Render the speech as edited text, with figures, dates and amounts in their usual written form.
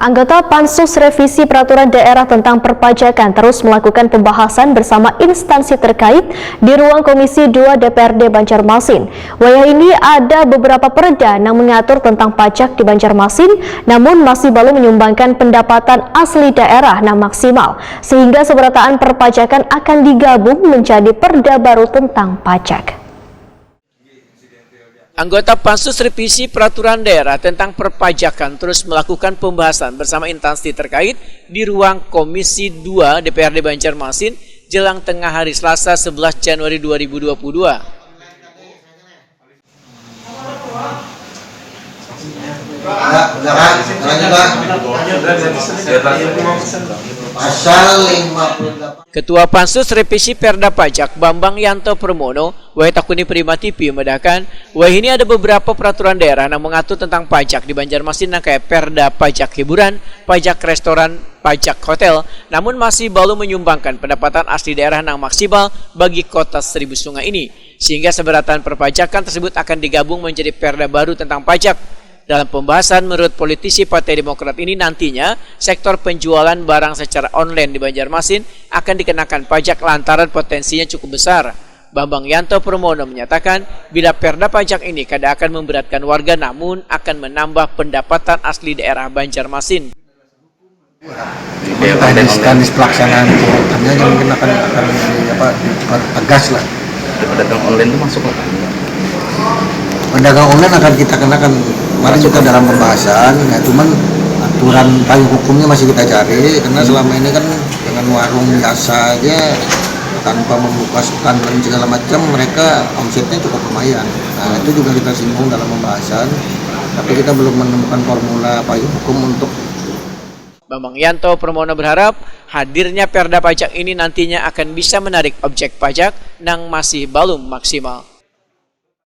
Anggota Pansus Revisi Peraturan Daerah tentang Perpajakan terus melakukan pembahasan bersama instansi terkait di ruang Komisi 2 DPRD Banjarmasin. Wayah ini ada beberapa perda yang mengatur tentang pajak di Banjarmasin, namun masih belum menyumbangkan pendapatan asli daerah yang maksimal, sehingga seberataan perpajakan akan digabung menjadi perda baru tentang pajak. Anggota Pansus Revisi Peraturan Daerah tentang Perpajakan terus melakukan pembahasan bersama instansi terkait di ruang Komisi 2 DPRD Banjarmasin jelang tengah hari Selasa 11 Januari 2022. Ketua Pansus Revisi Perda Pajak Bambang Yanto Permono, Takuni Prima TV medahkan, ini ada beberapa peraturan daerah yang mengatur tentang pajak di Banjarmasin kayak Perda Pajak Hiburan, Pajak Restoran, Pajak Hotel, namun masih belum menyumbangkan pendapatan asli daerah yang maksimal bagi kota Seribu Sungai ini, sehingga seberatan perpajakan tersebut akan digabung menjadi perda baru tentang pajak. Dalam pembahasan, menurut politisi Partai Demokrat ini nantinya, sektor penjualan barang secara online di Banjarmasin akan dikenakan pajak lantaran potensinya cukup besar. Bambang Yanto Permono menyatakan, bila perda pajak ini kada akan memberatkan warga namun akan menambah pendapatan asli daerah Banjarmasin. Teknis pelaksanaan pengurutannya yang mungkin akan tegas lah. Pedagang online itu masuk apa? Pedagang online akan kita kenakan. Kemarin juga dalam pembahasan, ya cuman aturan payung hukumnya masih kita cari karena selama ini kan dengan warung biasa aja tanpa membuka stand dan segala macam mereka omsetnya cukup lumayan. Nah itu juga kita singgung dalam pembahasan, tapi kita belum menemukan formula payung hukum untuk. Bambang Yanto Permono berharap hadirnya perda pajak ini nantinya akan bisa menarik objek pajak yang masih belum maksimal.